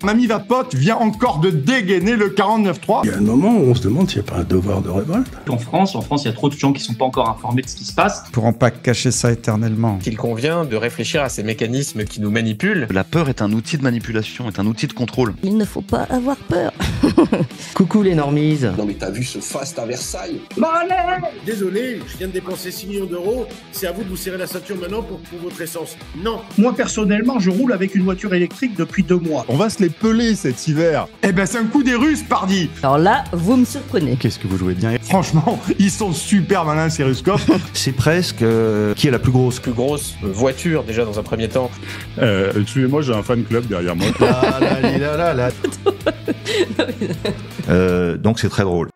Mon ami Vapote vient encore de dégainer le 49.3. Il y a un moment où on se demande s'il n'y a pas un devoir de révolte. En France, il y a trop de gens qui ne sont pas encore informés de ce qui se passe. Pour en pas cacher ça éternellement. Il convient de réfléchir à ces mécanismes qui nous manipulent. La peur est un outil de manipulation, est un outil de contrôle. Il ne faut pas avoir peur. Coucou les normies. Non mais t'as vu ce faste à Versailles? Bon allez! Désolé, je viens de dépenser 6 millions d'euros. C'est à vous de vous serrer la ceinture maintenant pour votre essence. Non. Moi personnellement, je roule avec une voiture électrique depuis 2 mois. On va se les peler cet hiver. Eh ben c'est un coup des Russes, pardi. Alors là, vous me surprenez. Qu'est-ce que vous jouez bien. Franchement, ils sont super malins ces Russes. C'est presque qui est la plus grosse. Plus grosse voiture déjà dans un premier temps. Excusez-moi, j'ai un fan club derrière moi. Donc c'est très drôle.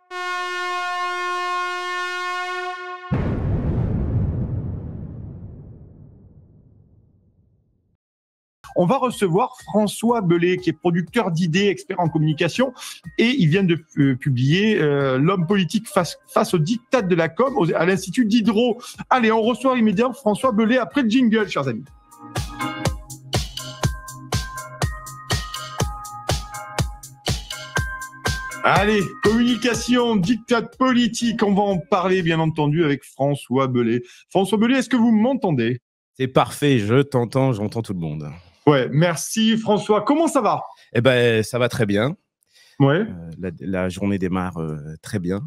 On va recevoir François Belay, qui est producteur d'idées, expert en communication, et il vient de publier L'homme politique face au diktat de la com à l'Institut Diderot. Allez, on reçoit immédiatement François Belay après le jingle, chers amis. Allez, communication, diktat politique, on va en parler bien entendu avec François Belay. François Belay, est-ce que vous m'entendez? C'est parfait, je t'entends, j'entends tout le monde. Ouais, merci François. Comment ça va? Eh ben, ça va très bien. Ouais. La journée démarre très bien.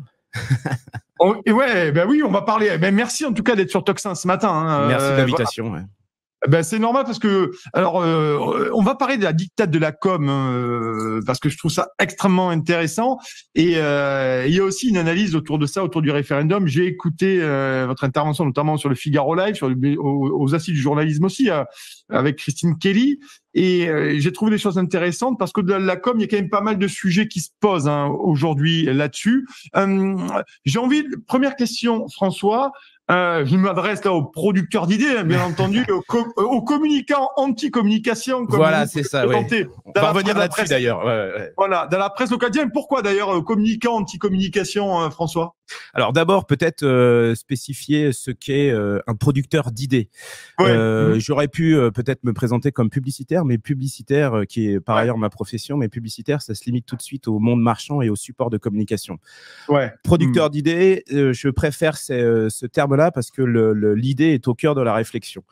Ouais, ben oui, on va parler. Ben merci en tout cas d'être sur Toxin ce matin. Hein. Merci de l'invitation. Voilà. Ouais. Ben c'est normal parce que alors on va parler de la dictate de la com parce que je trouve ça extrêmement intéressant et il y a aussi une analyse autour de ça, autour du référendum. J'ai écouté votre intervention notamment sur le Figaro Live, aux assises du journalisme aussi avec Christine Kelly et j'ai trouvé des choses intéressantes parce que de la com il y a quand même pas mal de sujets qui se posent aujourd'hui là-dessus. J'ai envie première question François. Je m'adresse là aux producteurs d'idées, bien entendu, aux communicants anti-communication. Voilà, c'est ça. Ouais. On va revenir là-dessus d'ailleurs. Ouais. Voilà, dans la presse locale. Pourquoi d'ailleurs communicant anti-communication, François? Alors d'abord, peut-être spécifier ce qu'est un producteur d'idées. Ouais. J'aurais pu peut-être me présenter comme publicitaire, mais publicitaire, qui est par ailleurs ma profession, mais publicitaire, ça se limite tout de suite au monde marchand et au support de communication. Ouais. Producteur d'idées, je préfère ce terme-là parce que l'idée est au cœur de la réflexion.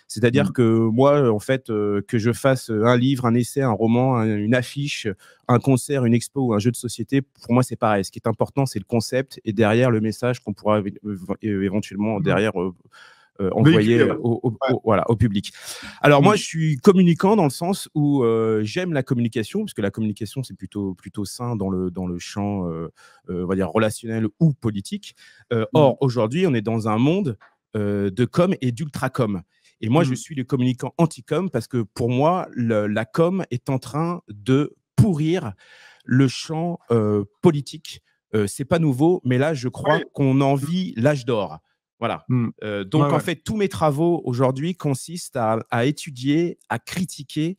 C'est-à-dire que moi, en fait, que je fasse un livre, un essai, un roman, une affiche, un concert, une expo ou un jeu de société, pour moi, c'est pareil. Ce qui est important, c'est le concept et derrière le message qu'on pourra éventuellement derrière envoyer au public. Alors moi, je suis communicant dans le sens où j'aime la communication, parce que la communication, c'est plutôt sain dans le champ, on va dire, relationnel ou politique. Or, aujourd'hui, on est dans un monde de com et d'ultra-com. Et moi, je suis le communicant anti-com parce que pour moi, la com est en train de pourrir le champ politique. C'est pas nouveau, mais là, je crois qu'on en vit l'âge d'or. Voilà. Donc, en fait, tous mes travaux aujourd'hui consistent à étudier, à critiquer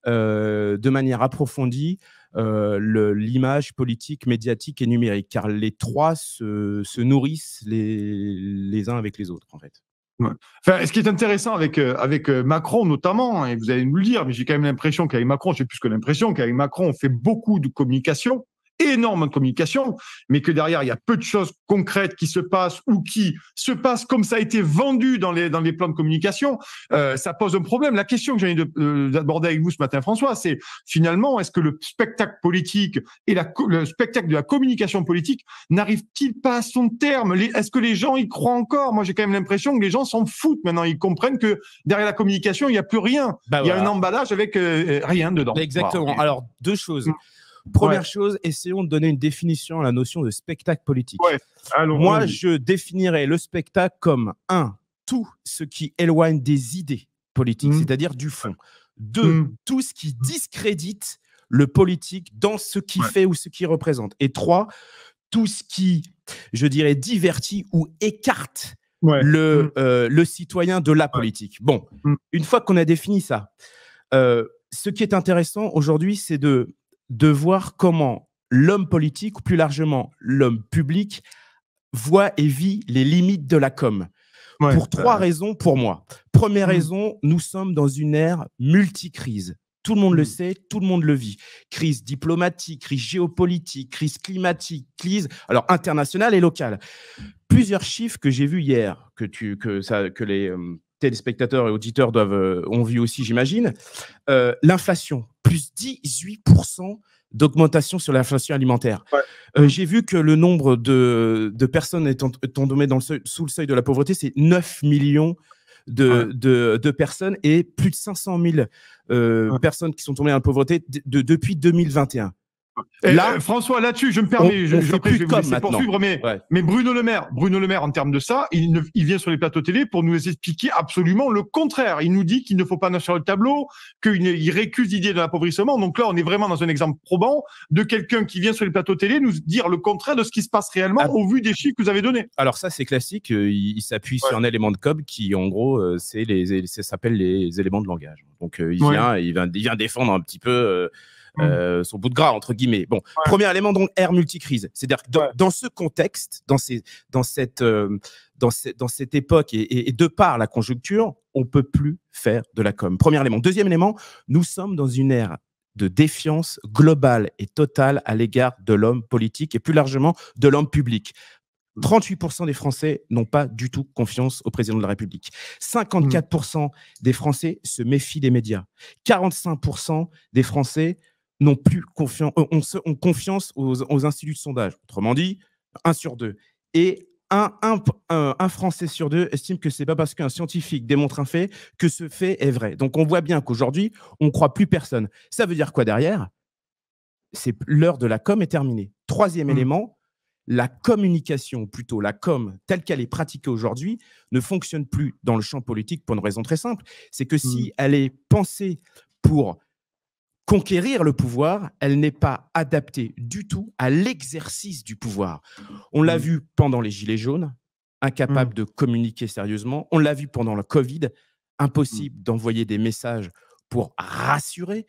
de manière approfondie l'image politique, médiatique et numérique, car les trois se nourrissent les uns avec les autres, en fait. Ouais. Enfin, ce qui est intéressant avec Macron notamment, et vous allez nous le dire, mais j'ai quand même l'impression qu'avec Macron, j'ai plus que l'impression qu'avec Macron, on fait beaucoup de communication, énorme de communication, mais que derrière, il y a peu de choses concrètes qui se passent ou qui se passent comme ça a été vendu dans les plans de communication. Ça pose un problème. La question que j'ai envie d'aborder avec vous ce matin, François, c'est finalement, est-ce que le spectacle politique et le spectacle de la communication politique n'arrive-t-il pas à son terme? Est-ce que les gens y croient encore? Moi, j'ai quand même l'impression que les gens s'en foutent maintenant. Ils comprennent que derrière la communication, il n'y a plus rien. Il y a un emballage avec rien dedans. Exactement. Voilà. Alors, deux choses. Première chose, essayons de donner une définition à la notion de spectacle politique. Moi, je définirais le spectacle comme tout ce qui éloigne des idées politiques, c'est-à-dire du fond. 2, tout ce qui discrédite le politique dans ce qu'il fait ou ce qu'il représente. Et 3, tout ce qui, je dirais, divertit ou écarte le citoyen de la politique. Bon, une fois qu'on a défini ça, ce qui est intéressant aujourd'hui, c'est de voir comment l'homme politique, ou plus largement l'homme public, voit et vit les limites de la com. Pour 3 raisons, pour moi. Première raison, nous sommes dans une ère multicrise. Tout le monde le sait, tout le monde le vit. Crise diplomatique, crise géopolitique, crise climatique, crise internationale et locale. Plusieurs chiffres que j'ai vus hier, que les téléspectateurs et auditeurs ont vu aussi, j'imagine. L'inflation, plus 18% d'augmentation sur l'inflation alimentaire. Ouais. J'ai vu que le nombre de personnes étant tombées sous le seuil de la pauvreté, c'est 9 millions de personnes et plus de 500 000 personnes qui sont tombées dans la pauvreté depuis 2021. Là, François, là-dessus, je me permets, je vais vous laisser poursuivre, mais Bruno Le Maire, en termes de ça, il vient sur les plateaux télé pour nous expliquer absolument le contraire. Il nous dit qu'il ne faut pas noter sur le tableau, qu'il récuse l'idée de l'appauvrissement. Donc là, on est vraiment dans un exemple probant de quelqu'un qui vient sur les plateaux télé nous dire le contraire de ce qui se passe réellement au vu des chiffres que vous avez donnés. Alors ça, c'est classique. Il s'appuie sur un élément de com qui, en gros, ça s'appelle les éléments de langage. Donc il vient défendre un petit peu. Son bout de gras, entre guillemets. Bon, premier élément, donc, ère multicrise. C'est-à-dire que dans ce contexte, dans cette époque et de par la conjoncture, on ne peut plus faire de la com. Premier élément. Deuxième élément, nous sommes dans une ère de défiance globale et totale à l'égard de l'homme politique et plus largement de l'homme public. 38% des Français n'ont pas du tout confiance au président de la République. 54% des Français se méfient des médias. 45% des Français n'ont plus confiance, ont confiance aux instituts de sondage. Autrement dit, 1 sur 2. Et un Français sur 2 estime que ce n'est pas parce qu'un scientifique démontre un fait que ce fait est vrai. Donc, on voit bien qu'aujourd'hui, on ne croit plus personne. Ça veut dire quoi derrière? C'est l'heure de la com est terminée. Troisième élément, la communication, plutôt la com telle qu'elle est pratiquée aujourd'hui, ne fonctionne plus dans le champ politique pour une raison très simple. C'est que si elle est pensée pour conquérir le pouvoir, elle n'est pas adaptée du tout à l'exercice du pouvoir. On l'a vu pendant les Gilets jaunes, incapable de communiquer sérieusement. On l'a vu pendant le Covid, impossible d'envoyer des messages pour rassurer.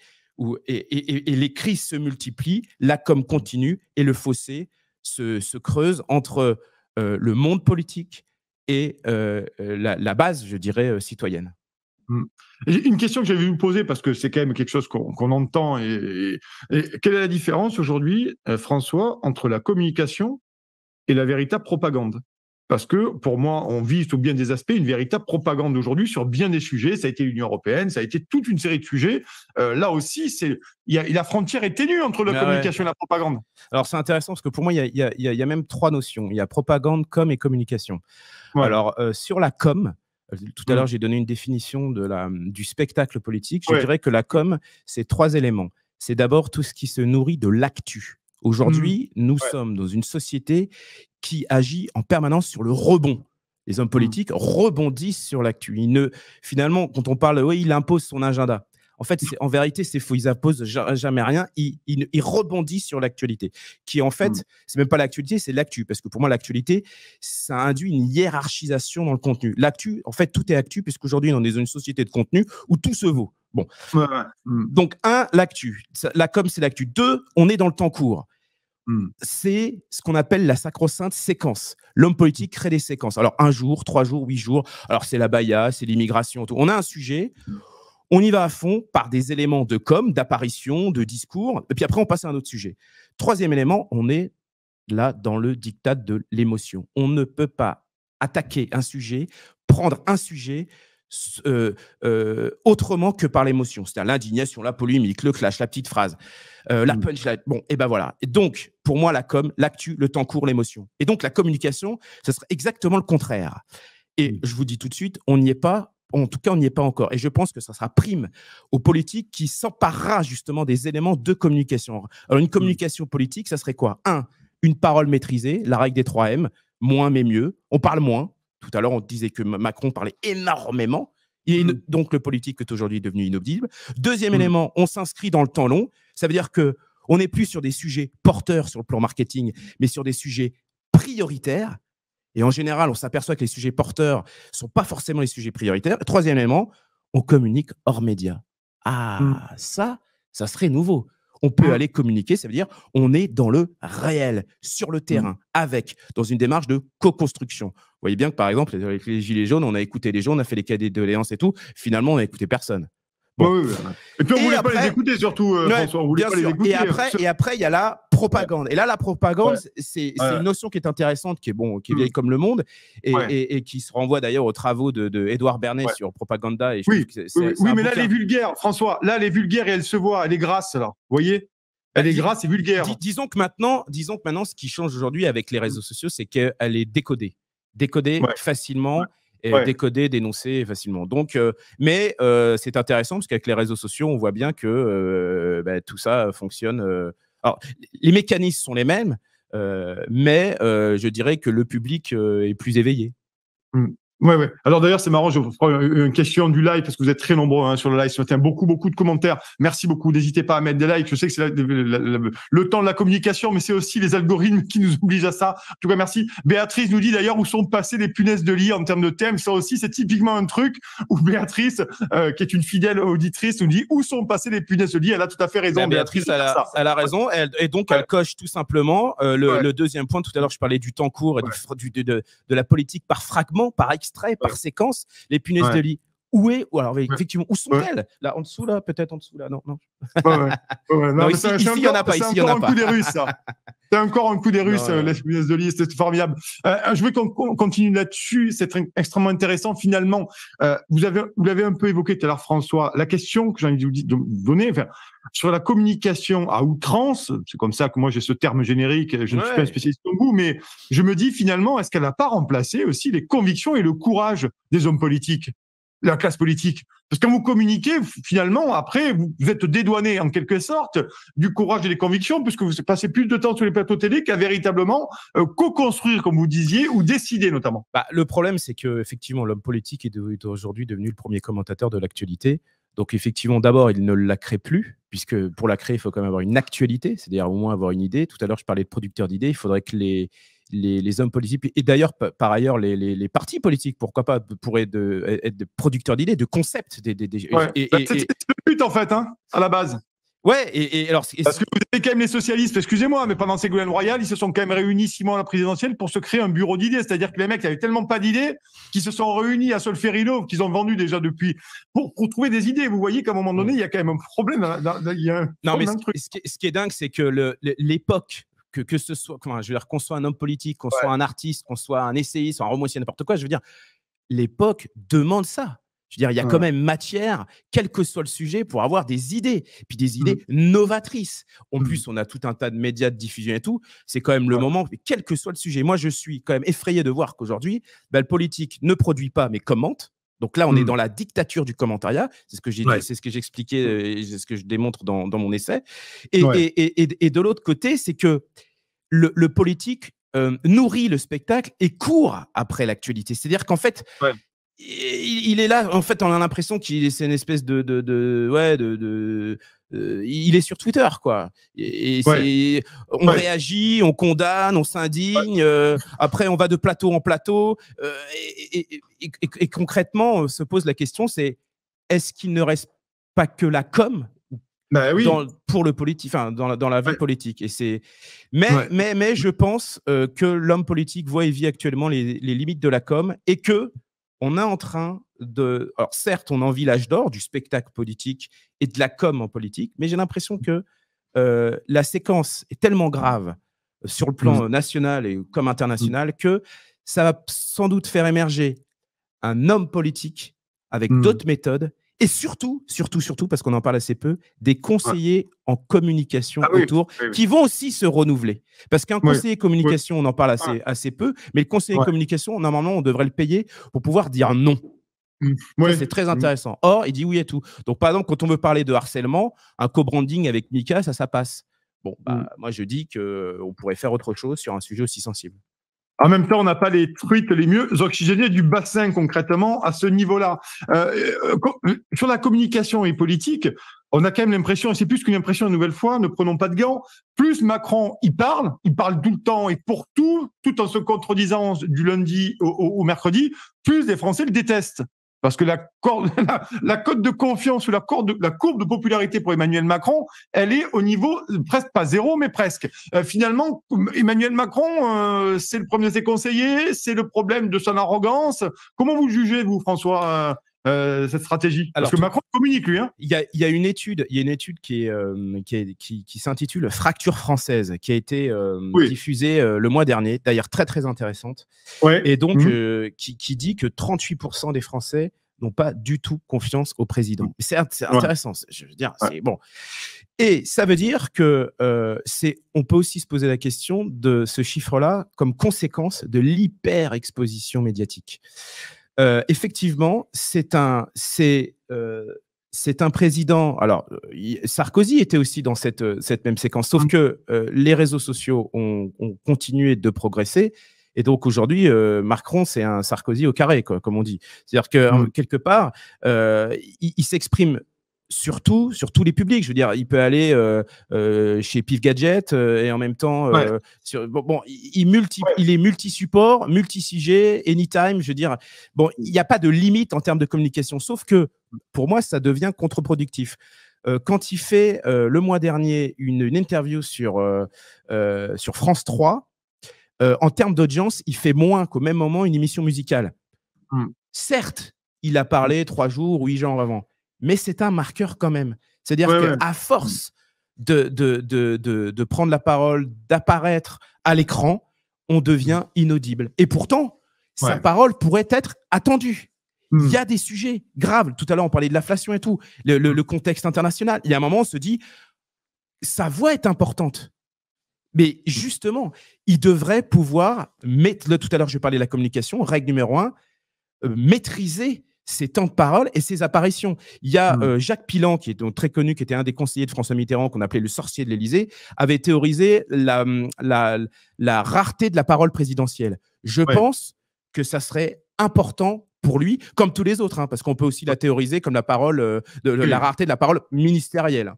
Et les crises se multiplient, la com continue et le fossé se creuse entre le monde politique et la base, je dirais, citoyenne. Une question que j'avais vous poser, parce que c'est quand même quelque chose qu'on entend, et quelle est la différence aujourd'hui, François, entre la communication et la véritable propagande? Parce que pour moi, on vit sous bien des aspects une véritable propagande aujourd'hui sur bien des sujets. Ça a été l'Union européenne, ça a été toute une série de sujets. Là aussi, la frontière est ténue entre la communication et la propagande. Alors c'est intéressant parce que pour moi, il y a même 3 notions. Il y a propagande, com et communication. Alors sur la com, tout à l'heure, j'ai donné une définition du spectacle politique. Je dirais que la com, c'est 3 éléments. C'est d'abord tout ce qui se nourrit de l'actu. Aujourd'hui, nous sommes dans une société qui agit en permanence sur le rebond. Les hommes politiques rebondissent sur l'actu. Finalement, quand on parle, il impose son agenda. En fait, en vérité, c'est faux. Ils imposent jamais rien. Ils rebondissent sur l'actualité. Qui, en fait, c'est même pas l'actualité, c'est l'actu. Parce que pour moi, l'actualité, ça induit une hiérarchisation dans le contenu. L'actu, en fait, tout est actu, puisqu'aujourd'hui, on est dans une société de contenu où tout se vaut. Bon. Donc, 1, l'actu. La com, c'est l'actu. 2, on est dans le temps court. C'est ce qu'on appelle la sacro-sainte séquence. L'homme politique crée des séquences. Alors, 1 jour, 3 jours, 8 jours. Alors, c'est la baya, c'est l'immigration. Tout. On a un sujet. On y va à fond par des éléments de com, d'apparition, de discours. Et puis après, on passe à un autre sujet. 3e élément, on est là dans le diktat de l'émotion. On ne peut pas attaquer un sujet, prendre un sujet autrement que par l'émotion. C'est-à-dire l'indignation, la polémique, le clash, la petite phrase, la punchline. Bon, et ben voilà. Et donc, pour moi, la com, l'actu, le temps court, l'émotion. Et donc, la communication, ce serait exactement le contraire. Et je vous dis tout de suite, on n'y est pas. En tout cas, on n'y est pas encore. Et je pense que ça sera prime aux politiques qui s'emparera justement des éléments de communication. Alors, une communication politique, ça serait quoi? 1, une parole maîtrisée, la règle des 3 M, moins mais mieux. On parle moins. Tout à l'heure, on disait que Macron parlait énormément. Donc, le politique est aujourd'hui devenu inaudible. 2e élément, on s'inscrit dans le temps long. Ça veut dire qu'on n'est plus sur des sujets porteurs sur le plan marketing, mais sur des sujets prioritaires. Et en général, on s'aperçoit que les sujets porteurs ne sont pas forcément les sujets prioritaires. 3e élément, on communique hors médias. Ça serait nouveau. On peut aller communiquer, ça veut dire on est dans le réel, sur le terrain, dans une démarche de co-construction. Vous voyez bien que, par exemple, avec les Gilets jaunes, on a écouté les gens, on a fait les cadets de doléances et tout. Finalement, on n'a écouté personne. Bon. Oui. Et puis on ne voulait pas les écouter surtout, François. On voulait pas les écouter. Et après, il y a la propagande. Et là, la propagande, c'est une notion qui est intéressante, qui est vieille comme le monde, et qui se renvoie d'ailleurs aux travaux de Édouard Bernet sur Propaganda. Et oui, mais là, elle est vulgaire, François. Là, elle est vulgaire et elle se voit. Elle est grasse, là. Vous voyez? Elle est grasse et vulgaire. Disons que maintenant, ce qui change aujourd'hui avec les réseaux sociaux, c'est qu'elle est décodée facilement. Et décoder, dénoncer facilement. Donc, mais c'est intéressant parce qu'avec les réseaux sociaux, on voit bien que tout ça fonctionne. Alors, les mécanismes sont les mêmes, mais je dirais que le public est plus éveillé. Ouais. Alors d'ailleurs, c'est marrant, je vous prends une question du live parce que vous êtes très nombreux sur le live ce matin. Beaucoup de commentaires. Merci beaucoup. N'hésitez pas à mettre des likes. Je sais que c'est le temps de la communication, mais c'est aussi les algorithmes qui nous obligent à ça. En tout cas, merci. Béatrice nous dit d'ailleurs où sont passées les punaises de lit en termes de thème. Ça aussi, c'est typiquement un truc où Béatrice, qui est une fidèle auditrice, nous dit où sont passées les punaises de lit. Elle a tout à fait raison. Béatrice, elle a raison. Et donc, elle coche tout simplement le deuxième point. Tout à l'heure, je parlais du temps court et de la politique par fragment, par extrait, par séquence, les punaises de lit. Alors effectivement, où sont-elles? Là, en dessous, là, peut-être en dessous, là, non. Non, ici, il n'y en a pas. Ici, il y en a pas. C'est encore un coup des Russes, ça. C'est encore un coup des Russes, les punaises de lit. C'était formidable. Je veux qu'on continue là-dessus. C'est extrêmement intéressant. Finalement, vous l'avez un peu évoqué tout à l'heure, François. La question que j'ai envie de vous donner, sur la communication à outrance, c'est comme ça que moi j'ai ce terme générique, je ne suis pas un spécialiste comme vous, mais je me dis finalement, est-ce qu'elle n'a pas remplacé aussi les convictions et le courage des hommes politiques, de la classe politique? Parce que quand vous communiquez, finalement, après, vous êtes dédouané en quelque sorte du courage et des convictions, puisque vous passez plus de temps sur les plateaux télé qu'à véritablement co-construire, comme vous disiez, ou décider notamment. Le problème, c'est que effectivement, l'homme politique est aujourd'hui devenu le premier commentateur de l'actualité. Donc effectivement, d'abord, il ne la crée plus, puisque pour la créer, il faut quand même avoir une actualité, c'est-à-dire au moins avoir une idée. Tout à l'heure, je parlais de producteurs d'idées. Il faudrait que les hommes politiques, et d'ailleurs, par ailleurs, les partis politiques, pourquoi pas, pourraient être des producteurs d'idées, de concepts. C'est le but, en fait, à la base. Alors, parce que vous avez quand même les socialistes, excusez-moi, mais pendant Ségolène Royal, ils se sont quand même réunis 6 mois à la présidentielle pour se créer un bureau d'idées. C'est-à-dire que les mecs n'avaient tellement pas d'idées qu'ils se sont réunis à Solferino, qu'ils ont vendu déjà depuis, pour trouver des idées. Vous voyez qu'à un moment donné, il y a quand même un problème. Ce qui est dingue, c'est que l'époque, que ce soit, je veux dire, qu'on soit un homme politique, qu'on soit un artiste, qu'on soit un essayiste, un romancier, n'importe quoi, je veux dire, l'époque demande ça. Je veux dire, il y a quand même matière, quel que soit le sujet, pour avoir des idées, puis des idées novatrices. En plus, on a tout un tas de médias de diffusion et tout. C'est quand même le moment, quel que soit le sujet. Moi, je suis quand même effrayé de voir qu'aujourd'hui, le politique ne produit pas, mais commente. Donc là, on est dans la dictature du commentariat. C'est ce que j'ai dit, c'est ce que j'expliquais, c'est ce que je démontre dans mon essai. Et de l'autre côté, c'est que le politique nourrit le spectacle et court après l'actualité. C'est-à-dire qu'en fait, il est là, en fait, on a l'impression c'est une espèce il est sur Twitter, quoi. On réagit, on condamne, on s'indigne. Après, on va de plateau en plateau. Et concrètement, se pose la question, c'est est-ce qu'il ne reste pas que la com pour le politique, dans la vie politique. Mais je pense que l'homme politique voit et vit actuellement les limites de la com et que on est en train de... Alors certes, on en vit l'âge d'or du spectacle politique et de la com en politique, mais j'ai l'impression que la séquence est tellement grave sur le plan national et comme international que ça va sans doute faire émerger un homme politique avec d'autres méthodes et surtout, parce qu'on en parle assez peu, des conseillers en communication autour qui vont aussi se renouveler. Parce qu'un conseiller communication, on en parle assez peu, mais le conseiller communication, normalement, on devrait le payer pour pouvoir dire non. C'est très intéressant. Or, il dit oui et tout. Donc, par exemple, quand on veut parler de harcèlement, un co-branding avec Mika, ça passe. Bon, moi, je dis qu'on pourrait faire autre chose sur un sujet aussi sensible. En même temps, on n'a pas les truites les mieux oxygénés du bassin, concrètement, à ce niveau-là. Sur la communication et politique, on a quand même l'impression, et c'est plus qu'une impression une nouvelle fois, ne prenons pas de gants, plus Macron, il parle tout le temps et pour tout en se contredisant du lundi au mercredi, plus les Français le détestent. Parce que la cote de confiance ou la courbe de popularité pour Emmanuel Macron, elle est au niveau presque pas zéro, mais presque. Finalement, Emmanuel Macron, c'est le premier de ses conseillers, c'est le problème de son arrogance. Comment vous jugez, vous, François, cette stratégie? Alors, Parce que Macron communique, lui. Hein. Il y a une étude qui s'intitule Fracture française, qui a été diffusée le mois dernier, d'ailleurs très très intéressante, et donc qui dit que 38% des Français n'ont pas du tout confiance au président. C'est intéressant, je veux dire, c'est bon. Et ça veut dire que on peut aussi se poser la question de ce chiffre-là comme conséquence de l'hyper-exposition médiatique. Effectivement, c'est un président. Alors, Sarkozy était aussi dans cette même séquence, sauf que les réseaux sociaux ont continué de progresser. Et donc aujourd'hui, Macron, c'est un Sarkozy au carré, quoi, comme on dit. C'est-à-dire que quelque part, il s'exprime sur tous les publics. Je veux dire, il peut aller chez Pif Gadget et en même temps, il est multi-support, multi-sujet, anytime. Je veux dire, bon, il n'y a pas de limite en termes de communication. Sauf que pour moi, ça devient contre-productif. Quand il fait le mois dernier une interview sur France 3, en termes d'audience, il fait moins qu'au même moment une émission musicale. Certes, il a parlé 3 jours, 8 jours avant, mais c'est un marqueur quand même. C'est-à-dire qu'à force de prendre la parole, d'apparaître à l'écran, on devient inaudible. Et pourtant, sa parole pourrait être attendue. Il y a des sujets graves. Tout à l'heure, on parlait de l'inflation et tout, le contexte international. Il y a un moment, on se dit, sa voix est importante. Mais justement, il devrait pouvoir tout à l'heure, je parlais de la communication, règle numéro 1, maîtriser ses temps de parole et ses apparitions. Il y a Jacques Pilan, qui est donc très connu, qui était un des conseillers de François Mitterrand, qu'on appelait le sorcier de l'Élysée, avait théorisé la rareté de la parole présidentielle. Je pense que ça serait important pour lui, comme tous les autres, hein, parce qu'on peut aussi la théoriser comme la rareté de la parole ministérielle.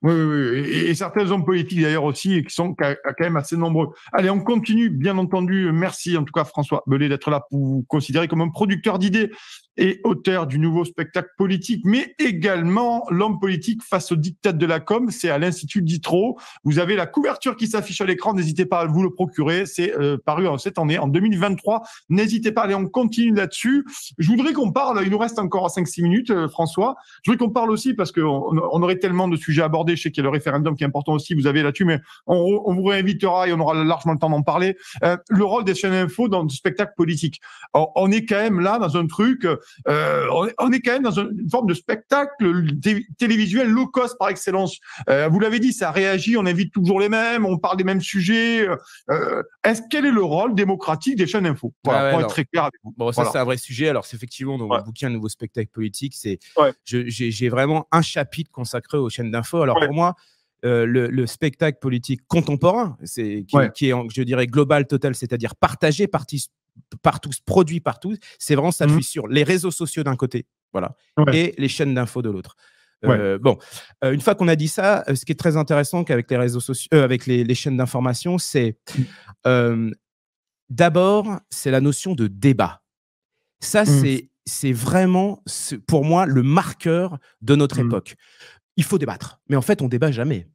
Oui. Et certains hommes politiques d'ailleurs aussi, qui sont quand même assez nombreux. Allez, on continue, bien entendu. Merci en tout cas François Bellet d'être là pour vous considérer comme un producteur d'idées et auteur du nouveau spectacle politique, mais également l'homme politique face au diktat de la com. C'est à l'Institut Diderot. Vous avez la couverture qui s'affiche à l'écran. N'hésitez pas à vous le procurer. C'est paru cette année, en 2023. N'hésitez pas. Allez, on continue là-dessus. Je voudrais qu'on parle, il nous reste encore 5-6 minutes, François. Je voudrais qu'on parle aussi, parce qu'on aurait tellement de sujets abordés. Je sais qu'il y a le référendum qui est important aussi, vous avez là-dessus, mais on vous réinvitera et on aura largement le temps d'en parler. Le rôle des chaînes info dans le spectacle politique. Alors, on est quand même là dans un truc, on est quand même dans une forme de spectacle télévisuel low cost par excellence. Vous l'avez dit, ça réagit, on invite toujours les mêmes, on parle des mêmes sujets. Quel est le rôle démocratique des chaînes info? Voilà, pour être très clair avec vous. Bon, ça, c'est un vrai sujet. Alors, c'est effectivement dans mon bouquin Nouveau spectacle politique, j'ai vraiment un chapitre consacré aux chaînes d'info. Alors, pour moi, le spectacle politique contemporain, qui est, je dirais, global, total, c'est-à-dire partagé par tous, produit par tous, c'est vraiment s'appuie sur les réseaux sociaux d'un côté, et les chaînes d'info de l'autre. Une fois qu'on a dit ça, ce qui est très intéressant qu'avec les réseaux sociaux, avec les chaînes d'information, c'est d'abord, c'est la notion de débat. Ça, c'est vraiment, pour moi, le marqueur de notre époque. Il faut débattre, mais en fait, on débat jamais.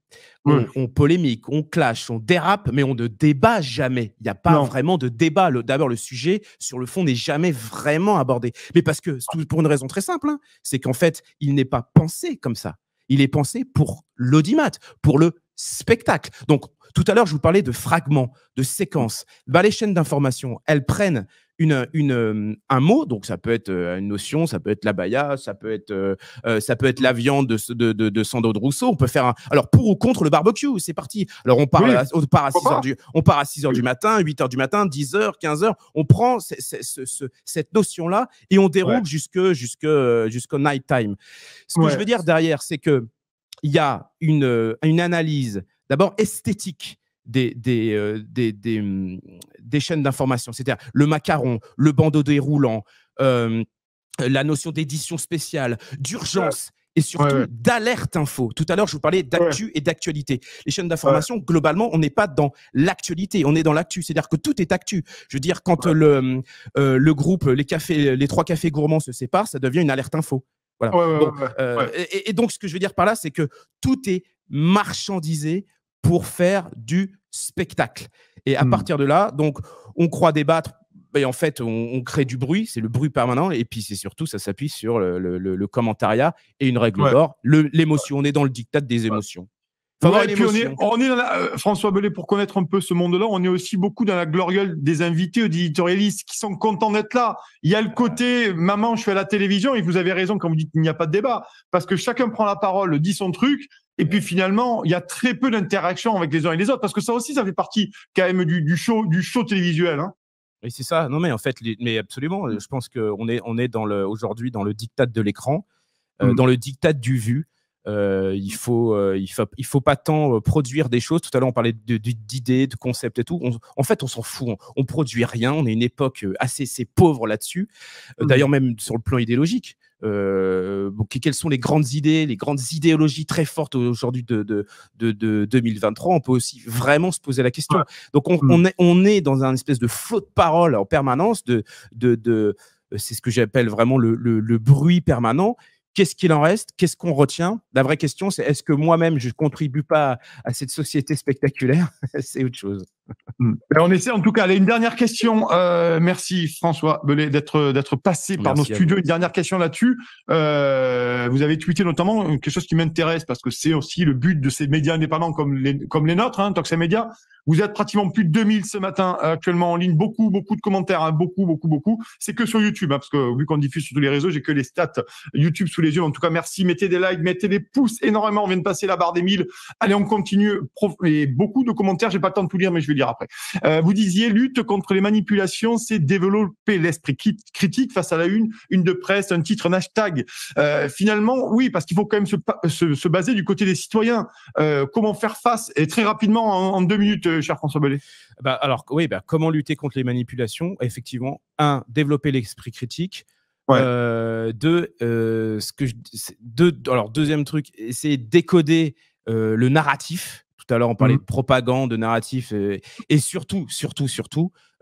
On polémique, on clash, on dérape, mais on ne débat jamais. Il n'y a pas vraiment de débat. D'abord, le sujet sur le fond n'est jamais vraiment abordé. Mais parce que, pour une raison très simple, hein, c'est qu'en fait, il n'est pas pensé comme ça. Il est pensé pour l'audimat, pour le spectacle. Donc, tout à l'heure, je vous parlais de fragments, de séquences. Les chaînes d'information, elles prennent un mot, donc ça peut être une notion, ça peut être l'abaya, ça peut être la viande de Sandro de Rousseau. On peut faire alors pour ou contre le barbecue, c'est parti. Alors on part à 6h du matin, 8h du matin, 10h, 15h. On prend cette notion-là et on déroule jusqu'au night time. Ce que je veux dire derrière, c'est que il y a une analyse d'abord esthétique des chaînes d'information, c'est-à-dire le macaron, le bandeau déroulant, la notion d'édition spéciale, d'urgence et surtout d'alerte info. Tout à l'heure, je vous parlais d'actu et d'actualité. Les chaînes d'information, globalement, on n'est pas dans l'actualité, on est dans l'actu. C'est-à-dire que tout est actu. Je veux dire, quand le groupe, les 3 cafés gourmands se séparent, ça devient une alerte info. Voilà. Et donc, ce que je veux dire par là, c'est que tout est marchandisé pour faire du spectacle. Et à partir de là, donc, on croit débattre en fait, on crée du bruit, c'est le bruit permanent, et puis c'est surtout, ça s'appuie sur le commentariat et une règle d'or, l'émotion. On est dans le diktat des émotions. Et puis on est dans François Bellet, pour connaître un peu ce monde-là, on est aussi beaucoup dans la gloriole des invités, des éditorialistes qui sont contents d'être là. Il y a le côté maman, je suis à la télévision, et vous avez raison quand vous dites qu'il n'y a pas de débat, parce que chacun prend la parole, dit son truc, et puis finalement, il y a très peu d'interaction avec les uns et les autres, parce que ça aussi, ça fait partie quand même du show télévisuel. Hein. Et c'est ça. Non, mais en fait, mais absolument. Je pense qu'on est aujourd'hui dans le diktat de l'écran, dans le diktat du vu. Il faut pas tant produire des choses. Tout à l'heure, on parlait d'idées, de concepts et tout. En fait, on s'en fout. On produit rien. On est une époque assez pauvre là-dessus. D'ailleurs, même sur le plan idéologique. Quelles sont les grandes idées, les grandes idéologies très fortes aujourd'hui de 2023? On peut aussi vraiment se poser la question. Donc, on est dans un espèce de flot de paroles en permanence. C'est ce que j'appelle vraiment le bruit permanent. Qu'est-ce qu'il en reste? Qu'est-ce qu'on retient? La vraie question, c'est est-ce que moi-même, je ne contribue pas à cette société spectaculaire? C'est autre chose. On essaie en tout cas. Allez, une dernière question. Merci François Bellet d'être passé par nos studios. Une dernière question là-dessus. Vous avez tweeté notamment quelque chose qui m'intéresse parce que c'est aussi le but de ces médias indépendants comme les nôtres, hein, Tox Média. Vous êtes pratiquement plus de 2000 ce matin actuellement en ligne. Beaucoup de commentaires, hein, beaucoup. C'est que sur YouTube, hein, parce que vu qu'on diffuse sur tous les réseaux, j'ai que les stats YouTube sous les yeux. En tout cas, merci. Mettez des likes, mettez des pouces énormément. On vient de passer la barre des 1000. Allez, on continue. Et beaucoup de commentaires. J'ai pas le temps de tout lire, mais je vais lire après. Vous disiez lutte contre les manipulations, c'est développer l'esprit critique face à la une de presse, un titre, un hashtag. Finalement, oui, parce qu'il faut quand même se baser du côté des citoyens. Comment faire face? Et très rapidement, en 2 minutes, cher François Bellet. Comment lutter contre les manipulations? Effectivement, développer l'esprit critique. Deuxième truc, essayer de décoder le narratif. Tout à l'heure, on parlait de propagande, de narratif, et surtout,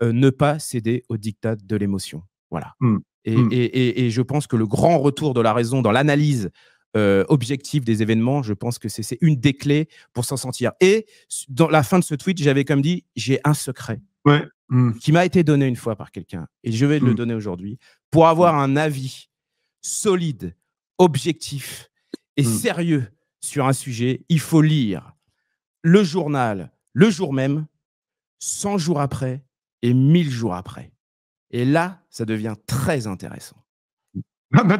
ne pas céder au diktat de l'émotion. Voilà. Et je pense que le grand retour de la raison dans l'analyse objective des événements, je pense que c'est une des clés pour s'en sortir. Et dans la fin de ce tweet, j'avais comme dit, j'ai un secret qui m'a été donné une fois par quelqu'un, et je vais le donner aujourd'hui. Pour avoir un avis solide, objectif et sérieux sur un sujet, il faut lire le journal le jour même, 100 jours après et 1000 jours après. Et là, ça devient très intéressant.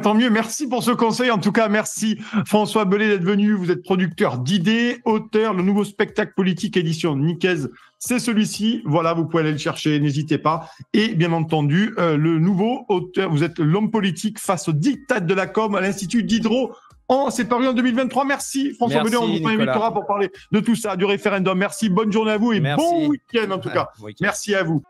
Tant mieux, merci pour ce conseil. En tout cas, merci François Bellet d'être venu. Vous êtes producteur d'idées, auteur, le nouveau spectacle politique édition Nicaise, c'est celui-ci. Voilà, vous pouvez aller le chercher, n'hésitez pas. Et bien entendu, le nouveau auteur, vous êtes l'homme politique face au diktat de la com à l'Institut Diderot. C'est paru en 2023. Merci François Bellet, on vous invitera pour parler de tout ça, du référendum. Merci, bonne journée à vous et bon week-end en tout cas. Merci à vous.